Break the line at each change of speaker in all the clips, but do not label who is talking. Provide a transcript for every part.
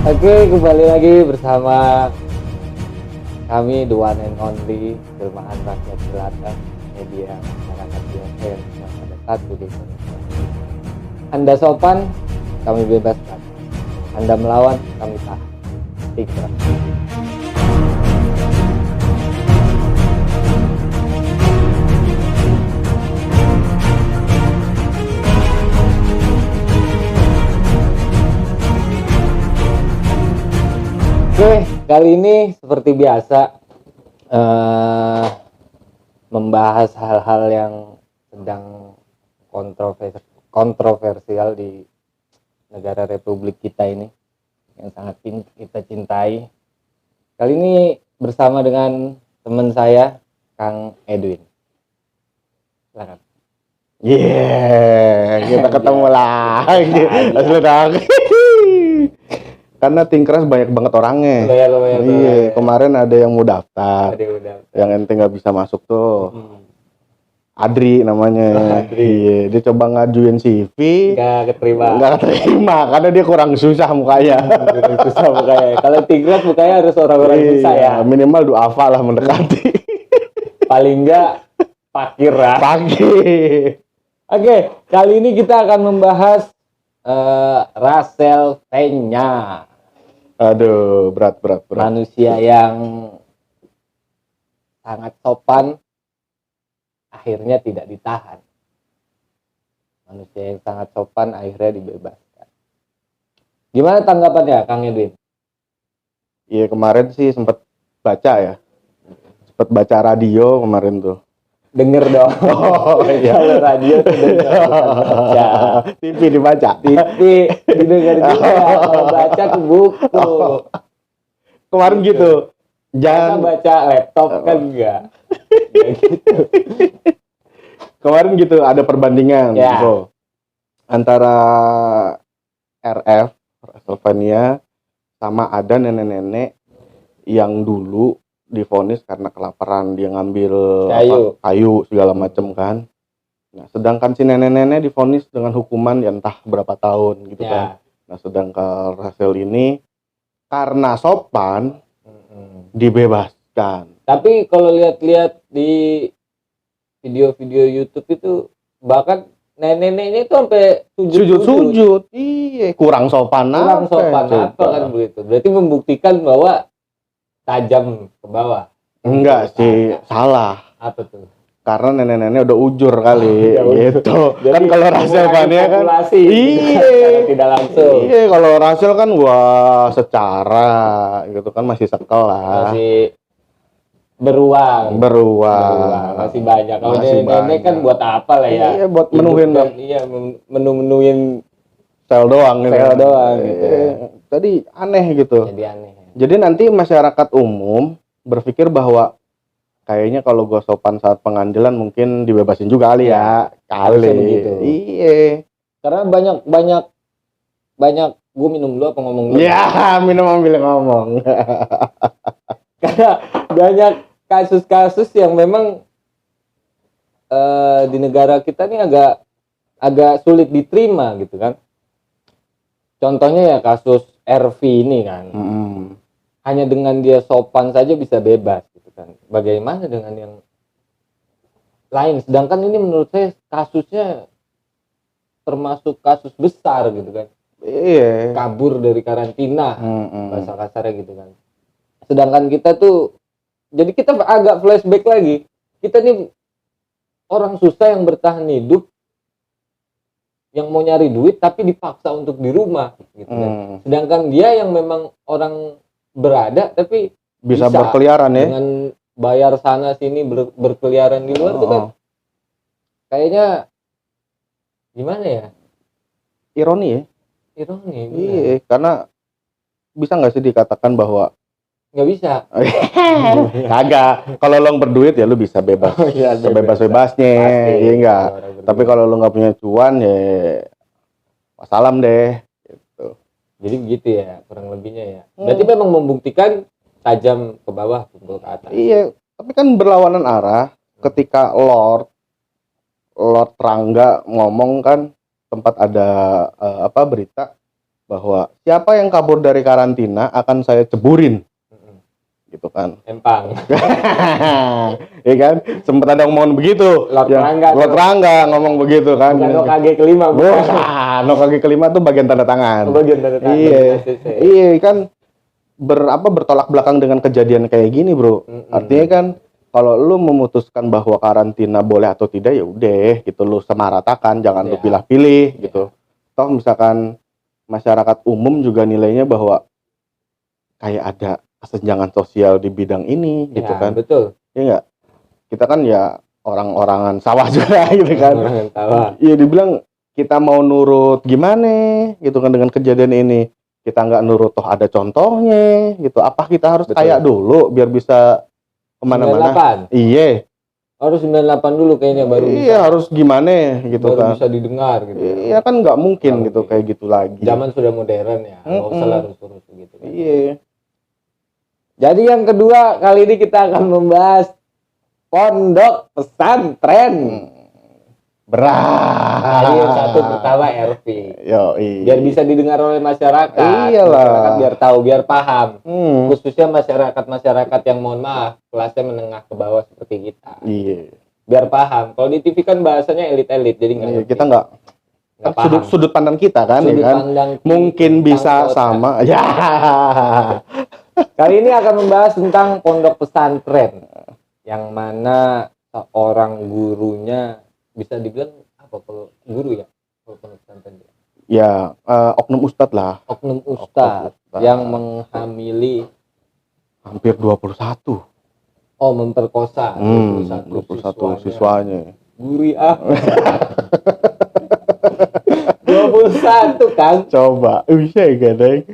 Oke, kembali lagi bersama kami The One and Only Jelmaan Rakyat Jelata, media masyarakat biasa yang cuma ada satu di Indonesia. Anda sopan, kami bebaskan. Anda melawan, kami tahan. Tiga. Oke, kali ini seperti biasa membahas hal-hal yang sedang kontroversial di negara Republik kita ini yang sangat kita cintai. Kali ini bersama dengan teman saya, Kang Edwin. Silakan.
Kita ketemu lagi. Karena Tingkras banyak banget orangnya. Iya, kemarin ada yang mau daftar. Yang ente nggak bisa masuk tuh. Adri namanya. Iya, dia coba ngajuin CV. Nggak keterima karena dia kurang susah mukanya.
Kalau Tingkras mukanya harus orang-orang bisa ya.
Minimal duafa lah mendekati.
Paling nggak fakir lah. Oke, kali ini kita akan membahas Rachel Fenya.
Aduh, berat.
Manusia yang sangat sopan akhirnya tidak ditahan. Manusia yang sangat sopan akhirnya dibebaskan. Gimana tanggapannya, Kang Edwin?
Iya, kemarin sih sempat baca radio kemarin tuh.
Denger dong.
Oh iya.
Kalau radio tuh denger, baca.
TV dibaca.
TV didengar juga. Kalau baca ke buku.
Kemarin gitu.
Jangan baca laptop kan enggak. Gitu.
Kemarin gitu ada perbandingan gitu. Antara RF Rachel sama ada nenek-nenek yang dulu divonis karena kelaparan, dia ngambil kayu segala macam kan. Nah, sedangkan si nenek-nenek divonis dengan hukuman ya entah berapa tahun gitu kan. Nah, sedangkan Rachel ini karena sopan dibebaskan.
Tapi kalau lihat-lihat di video-video YouTube itu bahkan nenek-neneknya itu sampai sujud.
Iya, kurang sopan
apa kan begitu. Berarti membuktikan bahwa tajam ke bawah.
Enggak sih, salah.
Apa tuh?
Karena nenek-nenek udah ujur kali gitu. Kan kalau Rachel kan
tidak langsung.
Iya, kalau Rachel kan wah secara gitu kan masih sekelas.
Masih beruang. Masih banyak. Kalau nenek kan buat apa lah ya?
Iya, buat menuhin
menu-menuin
sel doang
gitu.
Tadi aneh gitu.
Jadi aneh.
Jadi nanti masyarakat umum berpikir bahwa kayaknya kalau gue sopan saat pengadilan mungkin dibebasin juga kali ya.
Begitu.
Iya.
Karena banyak gue minum dulu apa ngomong dulu?
Ya, minum ambil ngomong.
Karena banyak kasus-kasus yang memang di negara kita ini agak sulit diterima gitu kan. Contohnya ya kasus RV ini kan. Hanya dengan dia sopan saja bisa bebas gitu kan. Bagaimana dengan yang lain? Sedangkan ini menurut saya kasusnya termasuk kasus besar gitu kan.
Iya.
Kabur dari karantina, bahasa kasarnya gitu kan. Sedangkan kita tuh, jadi kita agak flashback lagi. Kita nih orang susah yang bertahan hidup, yang mau nyari duit tapi dipaksa untuk di rumah gitu kan. Sedangkan dia yang memang orang berada tapi
bisa berkeliaran ya
dengan bayar sana sini berkeliaran di luar itu kan kayaknya gimana ya,
ironi
iya,
karena bisa nggak sih dikatakan bahwa
nggak bisa?
Kagak, kalau lo berduit ya lo bisa bebas sebebas-bebasnya ya enggak, tapi kalau lo nggak punya cuan ya wassalam deh.
Jadi begitu ya kurang lebihnya ya. Berarti memang membuktikan tajam ke bawah, tumpul ke atas.
Iya, tapi kan berlawanan arah. Ketika Lord Rangga ngomong kan, sempat ada berita bahwa siapa yang kabur dari karantina akan saya ceburin, gitu kan.
Empang.
Ya kan, sempat ada ngomong begitu.
Lord
Rangga ngomong begitu kan.
Bukan Hokage kelima,
bukan. Hokage kelima tuh bagian tanda tangan.
Bagian tanda tangan.
Iya kan, bertolak belakang dengan kejadian kayak gini, bro. Artinya kan kalau lu memutuskan bahwa karantina boleh atau tidak, ya udah gitu, lu samaratakan, jangan lu pilih-pilih gitu. Toh misalkan masyarakat umum juga nilainya bahwa kayak ada kesenjangan sosial di bidang ini gitu kan.
Betul.
Ya enggak? Kita kan ya orang-orangan sawah juga gitu kan.
Orang sawah.
Iya, dibilang kita mau nurut gimana gitu kan dengan kejadian ini. Kita nggak nurut, toh ada contohnya gitu. Apa kita harus kaya dulu biar bisa kemana-mana? Iya.
Harus 98 dulu kayaknya baru bisa.
Iya, harus gimana gitu
baru
kan.
bisa didengar gitu.
Iya kan nggak mungkin gitu kayak gitu lagi.
Zaman sudah modern ya, nggak usah harus gitu kan.
Iya.
Jadi yang kedua kali ini kita akan membahas pondok pesantren.
Berat.
Jadi yang satu pertama RV. Biar bisa didengar oleh masyarakat.
Iyalah.
Masyarakat biar tahu, biar paham. Khususnya masyarakat yang mohon maaf kelasnya menengah ke bawah seperti kita.
Iya.
Biar paham. Kalau di TV kan bahasanya elit-elit, jadi nggak.
Kita nggak sudut pandang kita kan,
sudut
ya kan. Mungkin bisa sama. Ya.
Kali ini akan membahas tentang pondok pesantren, yang mana seorang gurunya bisa dibilang apa kalau guru ya, kalau pondok pesantren
ya oknum ustadz lah.
Oknum ustadz yang menghamili
hampir 21.
Memperkosa
21 siswanya.
Guri 21 kan? Coba,
bisa gak,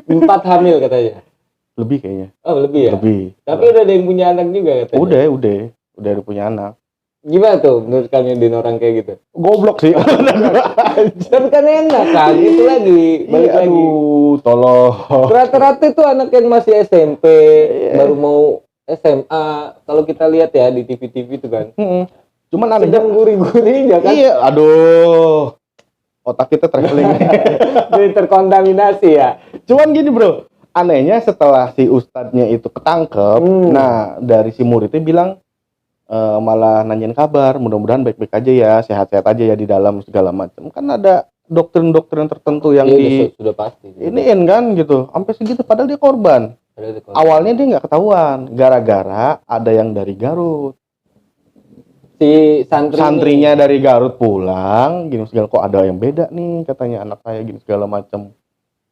4 hamil katanya.
Lebih kayaknya.
Lebih ya?
Lebih.
Tapi udah ada yang punya anak juga katanya.
Udah ada punya anak.
Gimana tuh menurut kalian di orang kayak gitu?
Goblok sih.
Tapi kan enak kan, itu lagi balik lagi.
Tolong.
Rata-rata itu anak yang masih SMP, baru mau SMA. Kalau kita lihat ya di TV-TV itu kan.
Cuman anehnya
gurih-gurihnya kan.
Iya, aduh. Otak kita traveling.
Jadi terkontaminasi ya.
Cuman gini, bro. Anehnya setelah si ustadznya itu ketangkep, nah dari si muridnya bilang malah nanyain kabar, mudah-mudahan baik-baik aja ya, sehat-sehat aja ya di dalam segala macam. Kan ada doktrin-doktrin tertentu yang
sudah pasti.
Iniin kan gitu, sampai segitu padahal dia korban. Awalnya dia nggak ketahuan, gara-gara ada yang dari Garut.
Si
santrinya dari Garut pulang, gini segala, kok ada yang beda nih katanya anak saya gini segala macam.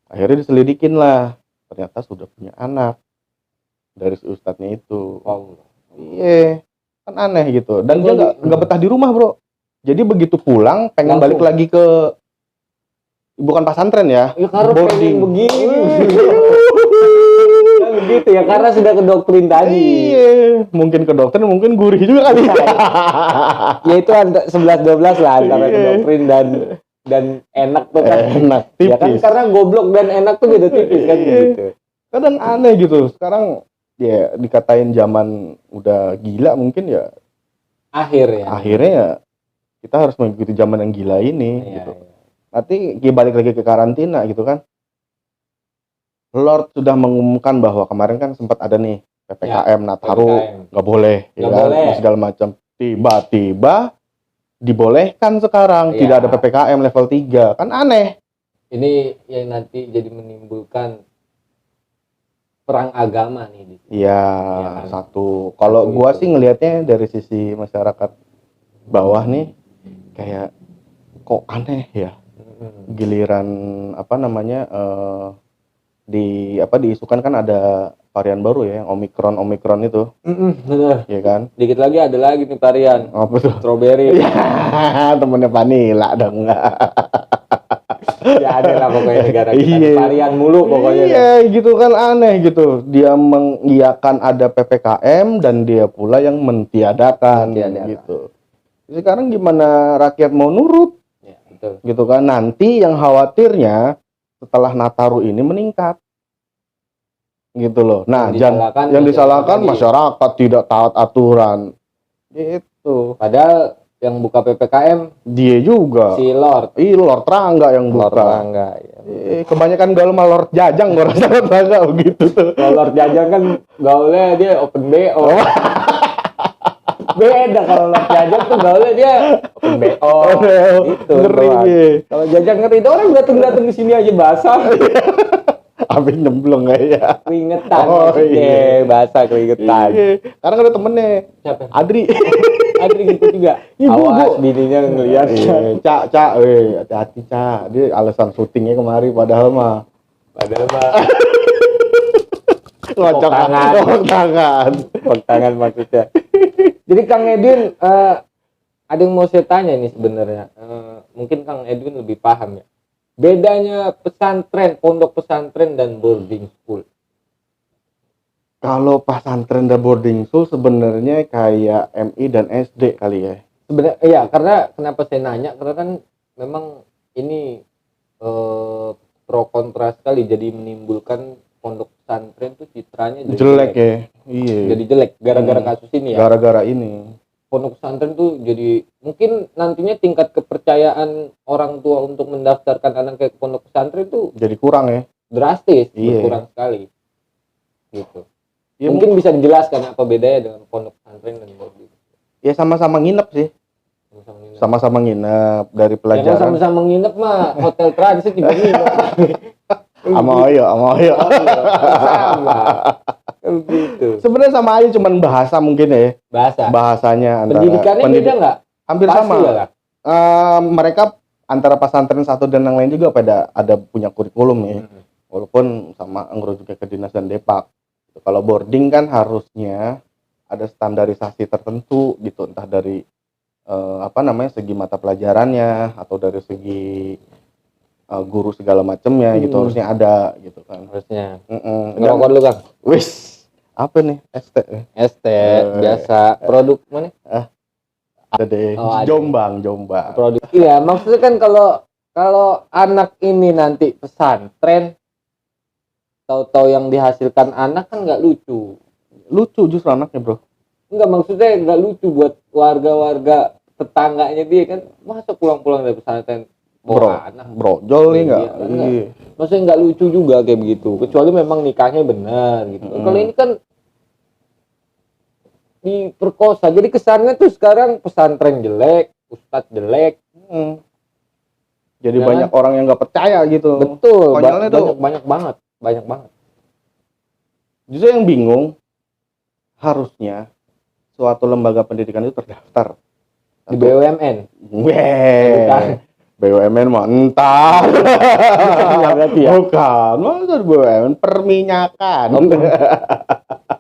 Akhirnya diselidikin lah. Ternyata sudah punya anak dari si ustadznya itu. Iya, kan aneh gitu. Dan dia nggak betah di rumah, bro. Jadi begitu pulang pengen balik lagi ke, bukan pesantren ya, boarding.
Begini. Begitu ya, karena sudah kedoktrin tadi.
Iya, mungkin kedoktrin, mungkin gurih juga kali.
Ya itu 11-12 lah antara kedoktrin dan enak tuh kan.
Enak, tipis.
Ya kan karena goblok dan enak tuh beda tipis kan gitu.
Kadang aneh gitu. Sekarang ya dikatain zaman udah gila mungkin ya. Akhirnya ya kita harus mengikuti zaman yang gila ini gitu. Nanti balik lagi ke karantina gitu kan. Lord sudah mengumumkan bahwa kemarin kan sempat ada nih PPKM Nataru nggak boleh, ya kan, segala macam. Tiba-tiba dibolehkan sekarang, tidak ada PPKM level 3. Kan aneh.
Ini yang nanti jadi menimbulkan perang agama nih.
Iya, satu. Kalau gua sih ngelihatnya dari sisi masyarakat bawah nih, kayak kok aneh ya. Giliran apa namanya diisukan kan ada varian baru ya, yang Omikron itu.
Benar.
Iya kan?
Dikit lagi ada lagi nih varian.
Apa tuh?
Strawberry.
Temennya Vanilla dong.
Ya ada lah pokoknya negara kita. Varian mulu pokoknya.
Iya, gitu kan aneh gitu. Dia mengiyakan ada PPKM dan dia pula yang mentiadakan gitu. Sekarang gimana rakyat mau nurut?
Ya, betul.
Gitu kan. Nanti yang khawatirnya setelah Nataru ini meningkat. Gitu loh. Nah, yang disalahkan masyarakat tidak taat aturan. Gitu.
Padahal yang buka PPKM
Dia juga.
si Lord.
Lord Rangga yang
Lord
buka.
Rangga. Ya.
Kebanyakan gaul mah Lord Jajang gua rasa Lord Rangga begitu tuh.
Kalau Lord Jajang kan gaulnya dia open BO. Beda kalau Lord Jajang tuh gaulnya dia open BO. Gitu.
Ngeri.
Kalau Jajang ngeri, itu orang datang di sini aja basah.
Abis nyemplung ya.
Keringetan
iya.
basah keringetan.
Iya. Karena ada temennya.
Siapa?
Adri.
Adri gitu juga.
Ibu,
Awas bininya ngeliat.
Cak, hati-hati Cak. Dia alasan syutingnya kemari padahal mah
Tepuk tangan maksudnya. Jadi Kang Edwin, ada yang mau saya tanya nih sebenarnya. Mungkin Kang Edwin lebih paham ya. Bedanya pesantren, pondok pesantren dan boarding school.
Kalau pesantren dan boarding school sebenarnya kayak MI dan SD kali ya.
Sebenarnya iya, karena kenapa saya nanya? Karena kan memang ini pro kontra sekali, jadi menimbulkan pondok pesantren tuh citranya
jelek ya. Iya.
Jadi jelek gara-gara kasus ini ya.
Gara-gara ini.
Pondok pesantren tuh jadi mungkin nantinya tingkat kepercayaan orang tua untuk mendaftarkan anak ke pondok pesantren tuh
jadi kurang ya.
Drastis, berkurang sekali. Gitu.
Ya,
mungkin bisa dijelaskan apa bedanya dengan pondok pesantren dan boarding?
Ya sama-sama nginep sih. Sama-sama nginep dari pelajaran.
Ya, sama-sama nginep mah hotel transit juga nginep.
Amoyo.
Sama. Gitu.
Sebenarnya sama aja, cuman bahasa mungkin ya. Bahasanya antara
pendidikannya beda nggak?
Hampir pasti sama. Mereka antara pesantren satu dan yang lain juga ada punya kurikulum ya. Walaupun sama ngerujuk ke dinas dan Depak. Kalau boarding kan harusnya ada standarisasi tertentu gitu, entah dari segi mata pelajarannya atau dari segi guru segala macamnya gitu, harusnya ada gitu kan.
Harusnya. Ngerokok dulu Kang.
Wis, apa nih?
ST biasa. Produk mana?
Ada deh. Jombang.
Produk. Iya, maksudnya kan kalau anak ini nanti pesantren, tahu-tahu yang dihasilkan anak kan nggak lucu.
Lucu justru anaknya, Bro.
Enggak, maksudnya nggak lucu buat warga-warga tetangganya dia kan, masa pulang-pulang dari pesantren bawa anak
brojol nih enggak.
Maksudnya nggak lucu juga kayak begitu, kecuali memang nikahnya benar gitu. Kalau ini kan diperkosa, jadi kesannya tuh sekarang pesantren jelek, ustadz jelek.
Jadi banyak orang yang nggak percaya gitu.
Betul, banyak banget.
Justru yang bingung, harusnya suatu lembaga pendidikan itu terdaftar
di BUMN.
BUMN mah entah. Bukan, masa BUMN perminyakan.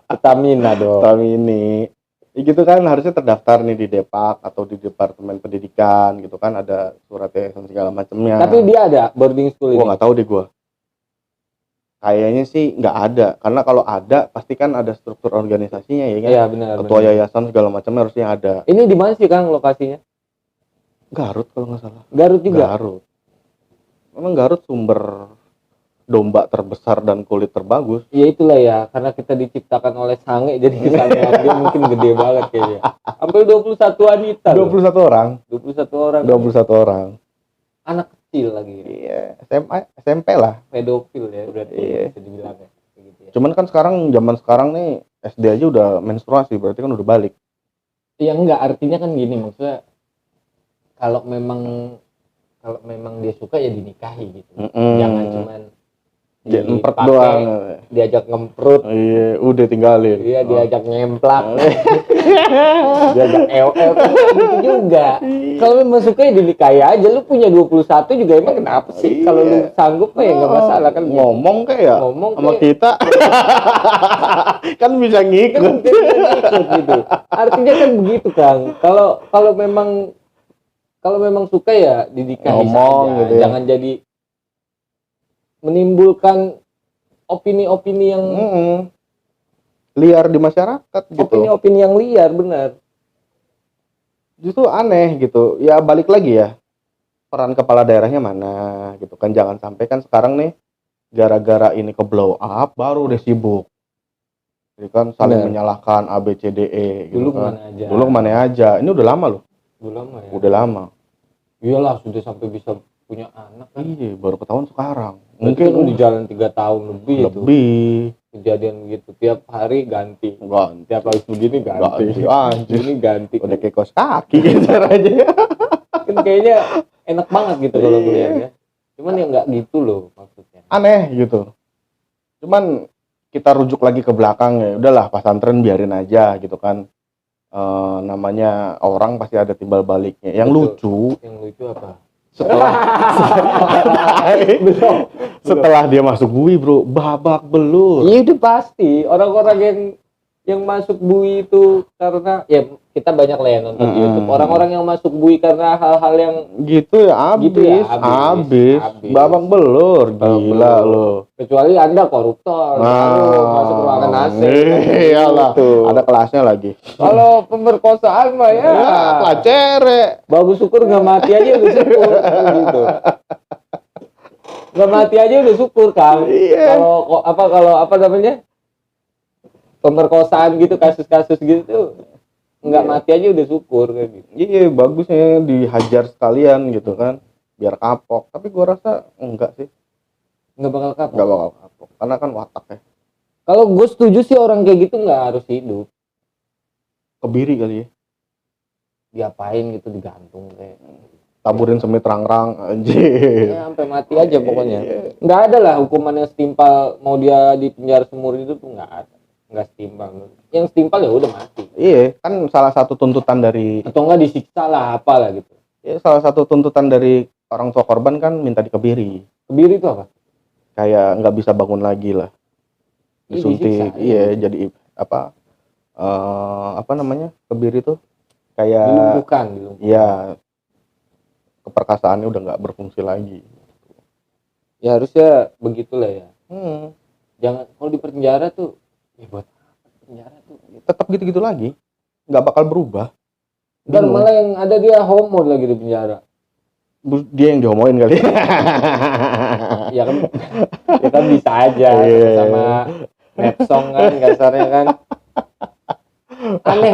Pertamina dong.
Pertamini. Gitu kan harusnya terdaftar nih di Depak atau di Departemen Pendidikan gitu kan, ada surat yayasan segala macamnya.
Tapi dia ada boarding school ini.
Gua nggak tahu deh gua. Kayaknya sih nggak ada, karena kalau ada pasti kan ada struktur organisasinya ya kan.
Iya benar.
Ketua yayasan segala macamnya harusnya ada.
Ini di mana sih Kang lokasinya?
Garut kalau nggak salah.
Garut juga.
Garut. Memang Garut sumber domba terbesar dan kulit terbagus.
Ya itulah ya, karena kita diciptakan oleh sange, jadi kesannya dia mungkin gede banget kayaknya. Sampai 21 wanita.
21 orang.
21 orang. Anak kecil lagi.
Iya, SMP lah.
Pedofil ya berarti.
Iya.
Bisa dibilang ya. Gitu ya.
Cuman kan zaman sekarang nih SD aja udah menstruasi, berarti kan udah balik.
Iya enggak, artinya kan gini, maksudnya kalau memang dia suka ya dinikahi gitu. Jangan cuman
diajak doang,
diajak ngemprut.
Iya, udah tinggalin.
Iya, diajak nyemplak. Diajak gitu juga. Kalau memang suka ya dinikahi aja. Lu punya 21 juga emang kenapa sih? Kalau lu sanggup ya enggak masalah kan.
Ngomong sama kita. Kan bisa ngikut.
Gitu. Artinya kan begitu, Kang. Kalau memang suka ya dinikahi saja.
Gitu ya.
Jangan jadi menimbulkan opini-opini yang
liar di masyarakat gitu.
Opini-opini yang liar, benar.
Justru aneh gitu. Ya balik lagi ya. Peran kepala daerahnya mana gitu kan. Jangan sampai kan sekarang nih gara-gara ini ke blow up baru deh sibuk. Jadi kan saling menyalahkan A B C D E gitu.
Dulu
kan.
kemana aja.
Dulu kemana aja. Ini udah lama loh.
Udah lama ya.
Udah lama.
Iyalah sudah sampai bisa punya anak kan.
Iya, baru ketahuan sekarang.
Mungkin
Mungkin
di jalan 3 tahun lebih itu.
lebih.
Kejadian begitu tiap hari ganti.
Ganti.
Tiap habis begini ganti.
Anjir.
Ini ganti.
Udah kayak kos kaki gitu aja.
Kan kayaknya enak banget gitu kalau
Iya.
kuliahnya. Cuman ya nggak gitu loh maksudnya.
Aneh gitu. Cuman kita rujuk lagi ke belakang ya. Udahlah pesantren biarin aja gitu kan. Namanya orang pasti ada timbal baliknya. Yang lucu
Yang lucu apa?
setelah setelah dia masuk bui bro, babak belur.
Iya itu pasti orang-orang yang masuk bui itu karena ya kita banyak lah ya nonton di YouTube. Orang-orang yang masuk bui karena hal-hal yang
gitu ya habis. Babak belur, gila lo.
Kecuali Anda koruptor, baru masuk ruangan AC.
Iyalah,
Gitu.
ada kelasnya lagi.
Kalau pemerkosaan mah ya,
pelacere.
bagus syukur nggak mati aja udah syukur gitu. Nggak mati aja udah syukur Kang.
Iya.
Kalau apa namanya? Pemerkosaan gitu, kasus-kasus gitu tuh nggak mati aja udah syukur kayak gitu.
Iya, bagusnya dihajar sekalian gitu kan, biar kapok. Tapi gua rasa enggak sih,
Nggak bakal kapok.
enggak bakal kapok. Karena kan watak ya.
Kalau gue setuju sih orang kayak gitu nggak harus hidup.
Kebiri kali ya.
Diapain gitu digantung kayak.
Taburin semit rang-rang anjir.
Ya sampai mati aja pokoknya.
Iya.
Nggak ada lah hukuman yang setimpal mau dia di penjara seumur hidup tuh nggak ada. Nggak setimpal. Yang setimpal ya udah mati.
Iya, kan salah satu tuntutan dari
Atau nggak disiksa lah apalah gitu.
salah satu tuntutan dari orang tua korban kan minta dikebiri.
Kebiri itu apa?
Kayak nggak bisa bangun lagi lah.
Iya,
Disuntik,
disiksa,
iya jadi apa namanya? Kebiri tuh kayak
Dilumpuhkan.
iya, keperkasaannya udah nggak berfungsi lagi.
Ya harusnya begitulah ya.
Hmm.
Jangan kalau di penjara tuh ya buat apa penjara tuh?
Tetap gitu-gitu lagi, nggak bakal berubah.
Dan
Bingung.
malah yang ada dia homo lagi di penjara.
Dia yang dihomoin kali.
Ya kan, ya kan bisa aja
Iya.
sama Nepsong kan kasarnya kan. Aneh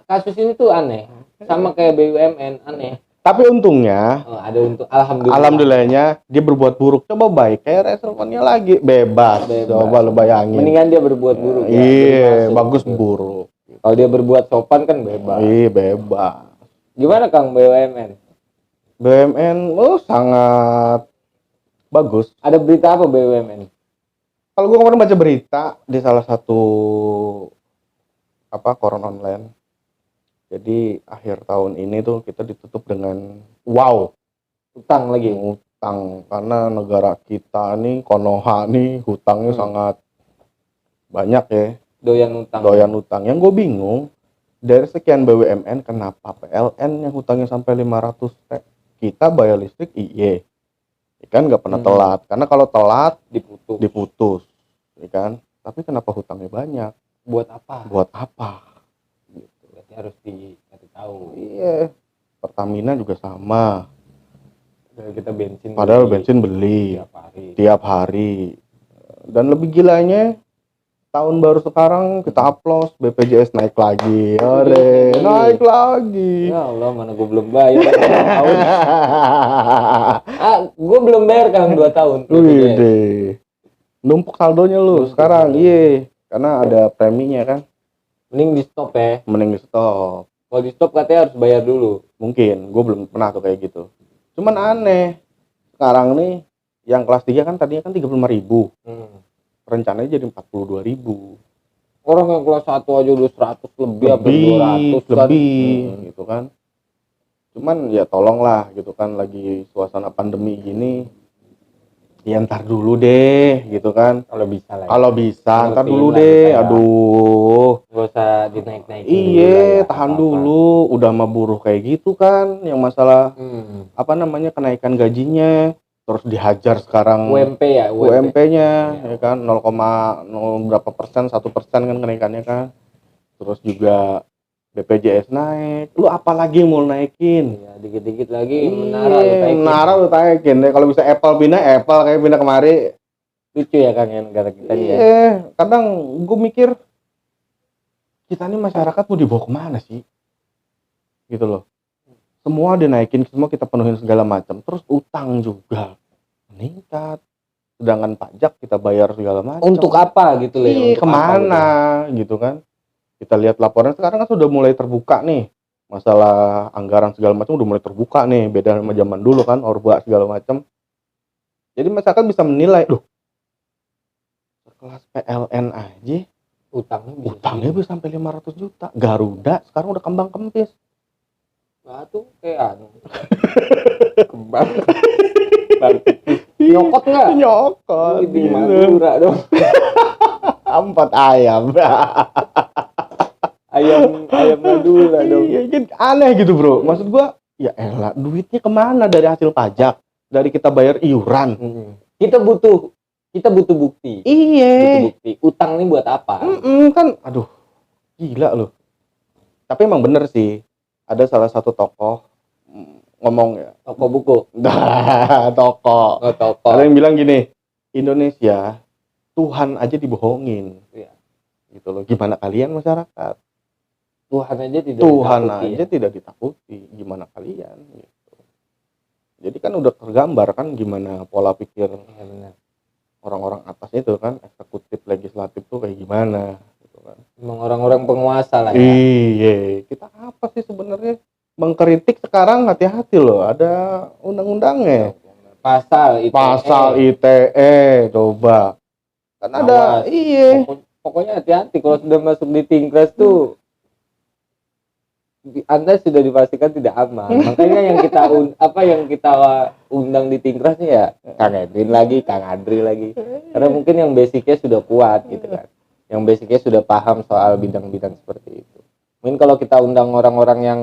kasus ini tuh aneh. Sama kayak BUMN aneh.
Tapi untungnya,
Ada untuk alhamdulillah.
alhamdulillahnya dia berbuat buruk. Coba baik, kayak restorannya lagi bebas. Coba lu bayangin.
Mendingan dia berbuat buruk. Ya,
Iya,
masuk,
bagus
gitu.
buruk.
Kalau dia berbuat sopan kan bebas.
Iya, bebas.
Gimana Kang BUMN?
BUMN sangat bagus.
Ada berita apa BUMN?
Kalau gue kemarin baca berita di salah satu koran online. Jadi akhir tahun ini tuh kita ditutup dengan
Utang lagi.
utang karena negara kita nih Konoha nih hutangnya sangat banyak ya.
Doyan utang.
Doyan utang. Yang gue bingung dari sekian BUMN kenapa PLN yang hutangnya sampai 500 T? Kita bayar listrik iye. Kan nggak pernah telat. Karena kalau telat diputus. Ya kan? Tapi kenapa hutangnya banyak?
Buat apa? Gitu. Berarti harus dikasih tahu.
Iya. Pertamina juga sama.
Padahal
Bensin beli
tiap hari.
tiap hari. Dan lebih gilanya tahun baru sekarang kita upload BPJS naik lagi. Ore, naik lagi.
Ya Allah, mana gue belum bayar 2 tahun. Gue belum bayar kan 2 tahun.
Wih, numpuk saldonya lu sekarang. Iya, karena ada preminya kan.
Mending di stop ya.
Mending di stop.
Kalau di stop katanya harus bayar dulu.
Mungkin, gue belum pernah tuh kayak gitu. Cuman aneh. Sekarang nih yang kelas 3 kan tadinya kan 35.000. Rencananya jadi 42.000.
Orang yang kelas 1 aja udah 100 lebih apa 200 kan.
Gitu kan. Cuman ya tolonglah gitu kan lagi suasana pandemi gini. Ya ntar dulu deh gitu kan.
Kalau bisa lah.
Kalau bisa ntar dulu
lah,
deh.
kayak
Aduh.
Gak usah dinaik-naikin.
Iya, tahan dulu. Udah mah buruh kayak gitu kan. Yang masalah kenaikan gajinya. Terus dihajar sekarang
UMP ya.
UMP-nya ya kan 0,0 berapa persen 1% kan kenaikannya kan. Terus juga BPJS naik. Lu apalagi mau naikin?
Ya, dikit-dikit lagi
Menara lu naikin. Kalau bisa Apple kayak pindah kemari.
Lucu ya Kang ya negara kita ya.
Iya, kadang gue mikir kita nih masyarakat mau dibawa kemana sih? Gitu loh. semua dinaikin, semua kita penuhin segala macam, terus utang juga meningkat, sedangkan pajak kita bayar segala macam.
Untuk apa gitu loh?
Iya,
Untuk
kemana
apa,
gitu kan? Kita lihat laporan sekarang kan sudah mulai terbuka nih, masalah anggaran segala macam udah mulai terbuka nih, beda sama zaman dulu kan, orba segala macam. Jadi masyarakat bisa menilai, loh, kelas PLN aja utangnya bisa sampai 500 juta. Garuda sekarang udah kembang kempis.
Nah tuh kayak kembang. Nyokot nggak?
Nyokot
Di
gitu.
Madura dong.
4 ayam.
ayam Madura dong.
Iya, kan aneh gitu bro. Maksud gua, ya elah, duitnya kemana dari hasil pajak? Dari kita bayar iuran.
Kita butuh bukti.
Iya.
Butuh bukti. Utang nih buat apa?
Kan, aduh, gila loh. Tapi emang bener sih. Ada salah satu tokoh ngomong ya.
Toko buku.
Tokoh.
Oh, toko.
Ada yang bilang gini, Indonesia Tuhan aja dibohongin.
Iya.
Gitu loh. Gimana kalian masyarakat?
Tuhan aja
tidak ditakuti. Gimana kalian? Gitu. Jadi kan udah tergambar kan gimana pola pikir orang-orang atas itu kan, eksekutif, legislatif tuh kayak gimana gitu kan.
Emang orang-orang penguasa lah ya.
Iya, kita apa sih sebenarnya mengkritik sekarang, hati-hati loh, ada undang-undangnya.
Pasal
ITE coba. Kan ada, iya.
Pokoknya hati-hati kalau sudah masuk di Tingkres tuh Anda sudah dipastikan tidak aman. Makanya yang kita undang di Tingkres nih ya Kang Edwin lagi, Kang Adri lagi. Karena mungkin yang basicnya sudah kuat gitu kan. Yang basicnya sudah paham soal bidang-bidang seperti itu. Mungkin kalau kita undang orang-orang yang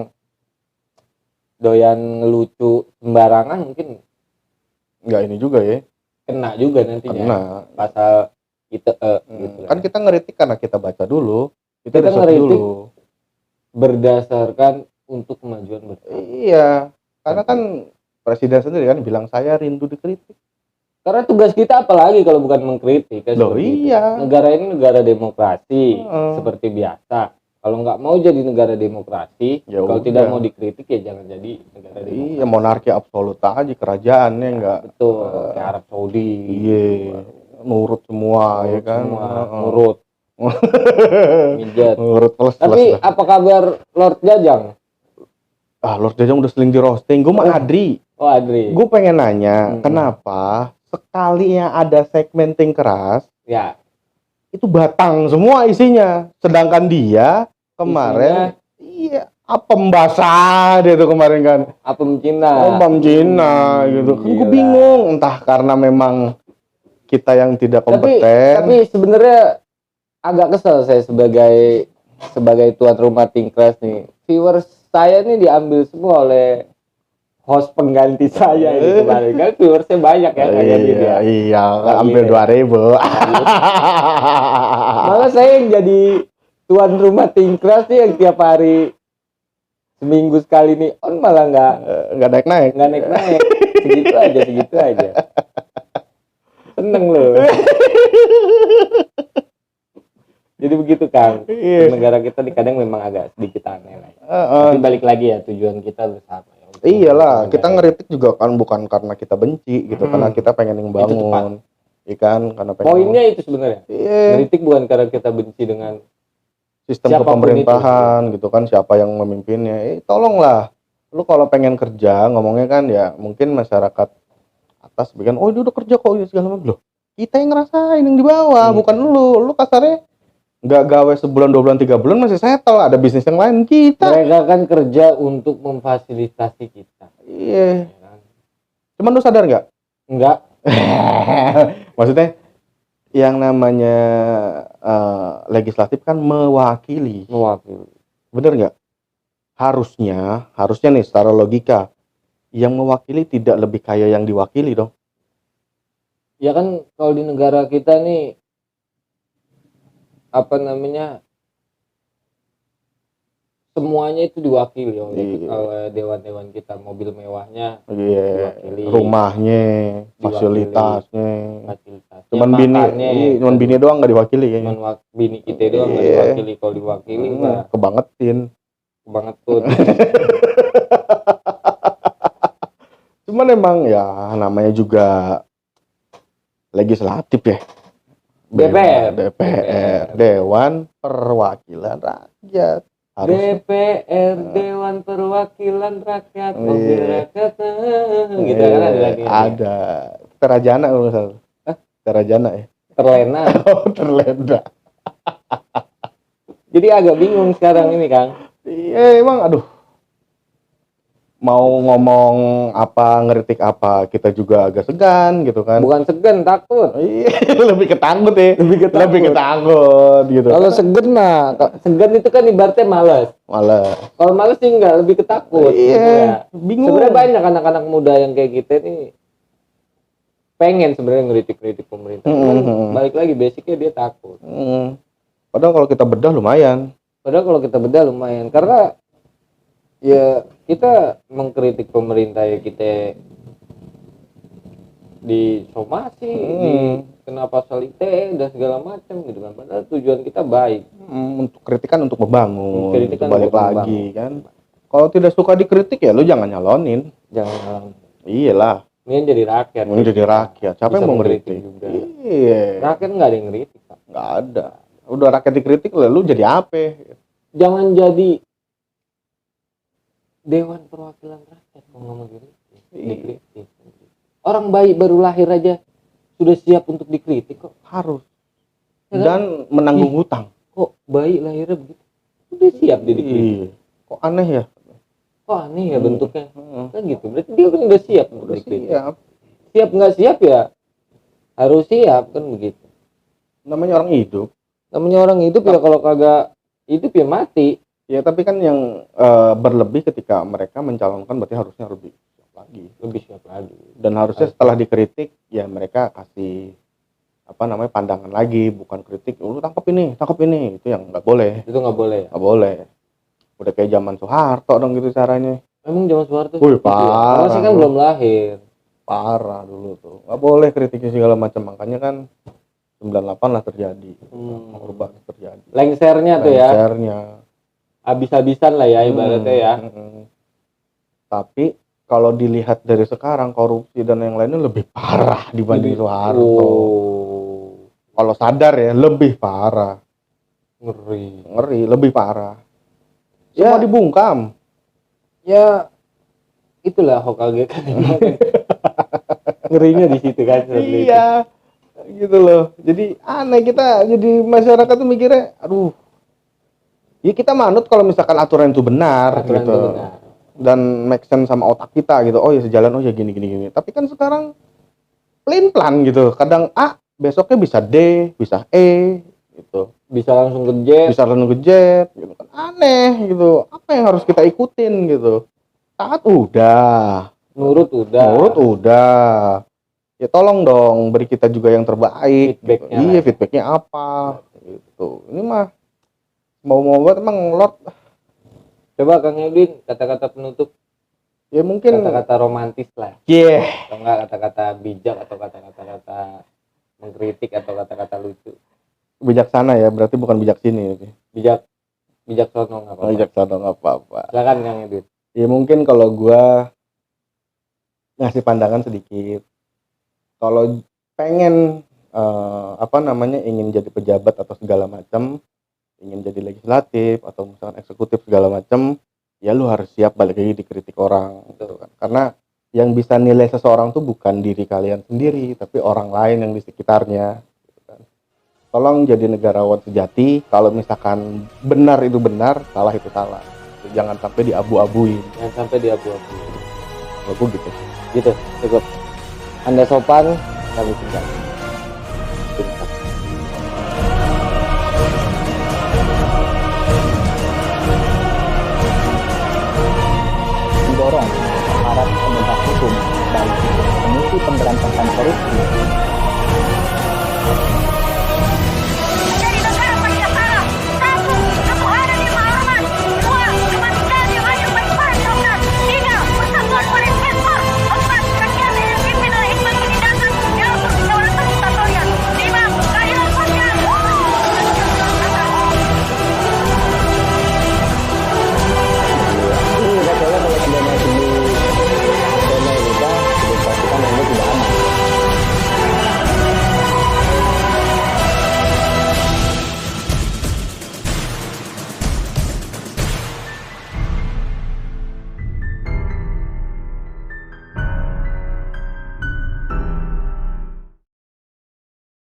doyan ngelucu sembarangan mungkin
nggak ini juga ya.
Kena juga nantinya.
Kena.
Pasal gitu.
Kan kita ngeritik karena kita baca dulu.
Kita ngeritik
dulu.
Berdasarkan untuk kemajuan bersama.
Iya, karena kan presiden sendiri kan bilang saya rindu dikritik.
Karena tugas kita apalagi kalau bukan mengkritik kan.
Loh iya.
Negara ini negara demokrasi seperti biasa. Kalau nggak mau jadi negara demokrasi,
ya
kalau
udah.
Tidak mau dikritik ya jangan jadi negara demokrasi.
Iya, monarki absolut aja kerajaannya nggak.
Betul, kayak Arab Saudi.
Iya, nurut semua ya kan.
Nurut. Mijat.
Nurut plus.
Tapi apa kabar Lord Jajang?
Lord Jajang udah sering di roasting. Gue mah Adri.
Oh Adri.
Gue pengen nanya, kenapa sekali yang ada segmen keras,
ya
itu batang semua isinya. Sedangkan dia kemarin, iya, apem basah dia tuh kemarin kan.
Apem Cina.
Gitu. Kan gue bingung, entah karena memang kita yang tidak kompeten.
Tapi sebenarnya agak kesel saya sebagai tuan rumah Tingkres nih. Viewers saya nih diambil semua oleh host pengganti saya ini kemarin. Kan viewersnya banyak ya kayak gitu ya.
Iya, hampir 2.000.
Malah saya yang jadi tuan rumah Tingkres nih yang tiap hari seminggu sekali nih on malah nggak naik-naik. Segitu aja. Seneng loh. Jadi begitu Kang. Negara kita di kadang memang agak sedikit aneh lah. Tapi balik lagi ya tujuan kita bersama.
Iyalah, kita ngeritik juga kan bukan karena kita benci gitu, karena kita pengen ngebangun. Ikan karena pengen.
Poinnya itu sebenarnya. Ngeritik bukan karena kita benci dengan
sistem kepemerintahan gitu kan, siapa yang memimpinnya. Tolonglah. Lu kalau pengen kerja ngomongnya kan ya mungkin masyarakat atas bikin, oh dia udah kerja kok segala macam. Loh, kita yang ngerasain yang di bawah, bukan lu. Lu kasarnya nggak gawe sebulan, 2 bulan, 3 bulan masih settle, ada bisnis yang lain kita.
Mereka kan kerja untuk memfasilitasi kita.
Iya. Cuman lu sadar nggak?
Enggak.
Maksudnya yang namanya legislatif kan mewakili. Bener nggak? Harusnya nih secara logika yang mewakili tidak lebih kaya yang diwakili dong.
Ya kan kalau di negara kita nih semuanya itu diwakili oleh dewan-dewan kita, mobil mewahnya diwakili,
rumahnya, fasilitasnya. Cuman bini doang nggak diwakili ya.
Cuman bini kita doang nggak diwakili. Kalau diwakili
kebangetin.
Kebangetun.
Cuman emang ya namanya juga legislatif ya. DPR, Dewan Perwakilan Rakyat. Harus
DPR, Dewan Perwakilan Rakyat, mobil rakyat, gitu kan ada lagi.
Ada. Terajana kalau nggak salah. Terajana ya.
Terlena.
Oh, terlena.
Jadi agak bingung sekarang ini, Kang.
Iya, emang aduh. Mau ngomong apa, ngeritik apa, kita juga agak segan gitu kan.
Bukan segan, takut.
Iya, lebih ketakut ya.
Lebih
ketakut gitu.
Kalau segan itu kan ibaratnya malas. Kalau malas sih enggak, lebih ketakut.
Iya,
gitu ya.
bingung.
Sebenarnya banyak anak-anak muda yang kayak kita nih pengen sebenarnya ngeritik pemerintah. Balik lagi basicnya dia takut.
Padahal kalau kita bedah lumayan.
Karena ya kita mengkritik pemerintah ya kita disomasi, kena pasal ITE dan segala macam gitu kan. Padahal tujuan kita baik.
Untuk kritikan untuk membangun.
Kritikan
balik
untuk
lagi kan. Kalau tidak suka dikritik ya lu jangan nyalonin. Iyalah.
Ini jadi rakyat.
Siapa yang mau ngeritik
juga?
Iya.
Rakyat nggak ada yang ngeritik.
Nggak ada. Udah rakyat dikritik lu jadi apa?
Jangan jadi Dewan Perwakilan Rakyat kalau nggak mau dikritik. Orang bayi baru lahir aja sudah siap untuk dikritik kok.
Harus. Dan menanggung hutang.
Kok bayi lahirnya begitu? Udah siap dikritik.
Kok aneh ya?
Bentuknya. Kan gitu. Berarti dia kan udah siap untuk dikritik. Siap nggak siap ya harus siap kan begitu.
Namanya orang hidup
ya, kalau kagak hidup ya mati.
Ya tapi kan yang berlebih ketika mereka mencalonkan berarti harusnya lebih siap lagi. Dan harusnya setelah dikritik ya mereka kasih pandangan lagi, bukan kritik lu tangkap ini itu yang nggak boleh. Nggak boleh. Udah kayak zaman Soeharto dong gitu caranya.
Emang zaman Soeharto?
Parah.
Masih kan belum lahir.
Parah dulu tuh. Nggak boleh kritiknya segala macam, makanya kan 98 lah terjadi. Perubahan terjadi.
Lengsernya. Habis-habisan lah ya ibaratnya ya.
Tapi kalau dilihat dari sekarang korupsi dan yang lainnya lebih parah dibanding Soeharto. Kalau sadar ya lebih parah. Ngeri, lebih parah. Semua dibungkam.
Ya itulah Hokage kan. Ngerinya di situ kan.
Iya. Gitu loh. Jadi aneh kita jadi masyarakat tuh mikirnya aduh. Ya kita manut kalau misalkan aturan itu benar gitu. Dan make sense sama otak kita gitu. Oh ya sejalan, oh ya gini. Tapi kan sekarang plan gitu. Kadang A, besoknya bisa D, bisa E gitu.
Bisa langsung ke
jet gitu kan. Aneh gitu. Apa yang harus kita ikutin gitu. Taat udah.
Nurut
udah. Ya tolong dong beri kita juga yang terbaik.
Feedbacknya
gitu. Iya, feedbacknya apa gitu. Ini mah mau buat emang Lord.
Coba Kang Edwin kata-kata penutup.
Ya mungkin
kata-kata romantis lah. Atau enggak kata-kata bijak atau kata-kata mengkritik atau kata-kata lucu.
Bijaksana ya, berarti bukan bijak sini.
Bijaksono enggak apa-apa.
Bijaksana enggak apa-apa.
Silakan Kang Edwin.
Ya mungkin kalau gua ngasih pandangan sedikit. Kalau pengen ingin jadi pejabat atau segala macam, ingin jadi legislatif atau misalkan eksekutif segala macam, ya lu harus siap balik lagi dikritik orang gitu kan. Karena yang bisa nilai seseorang tuh bukan diri kalian sendiri, tapi orang lain yang di sekitarnya gitu kan. Tolong jadi negarawan sejati. Kalau misalkan benar itu benar, salah itu salah. Jangan sampai diabu-abuin. Aku gitu.
Gitu, cukup. Anda sopan, kami tinggal.
Mendorong aparat penegak hukum dan Komisi Pemberantasan Korupsi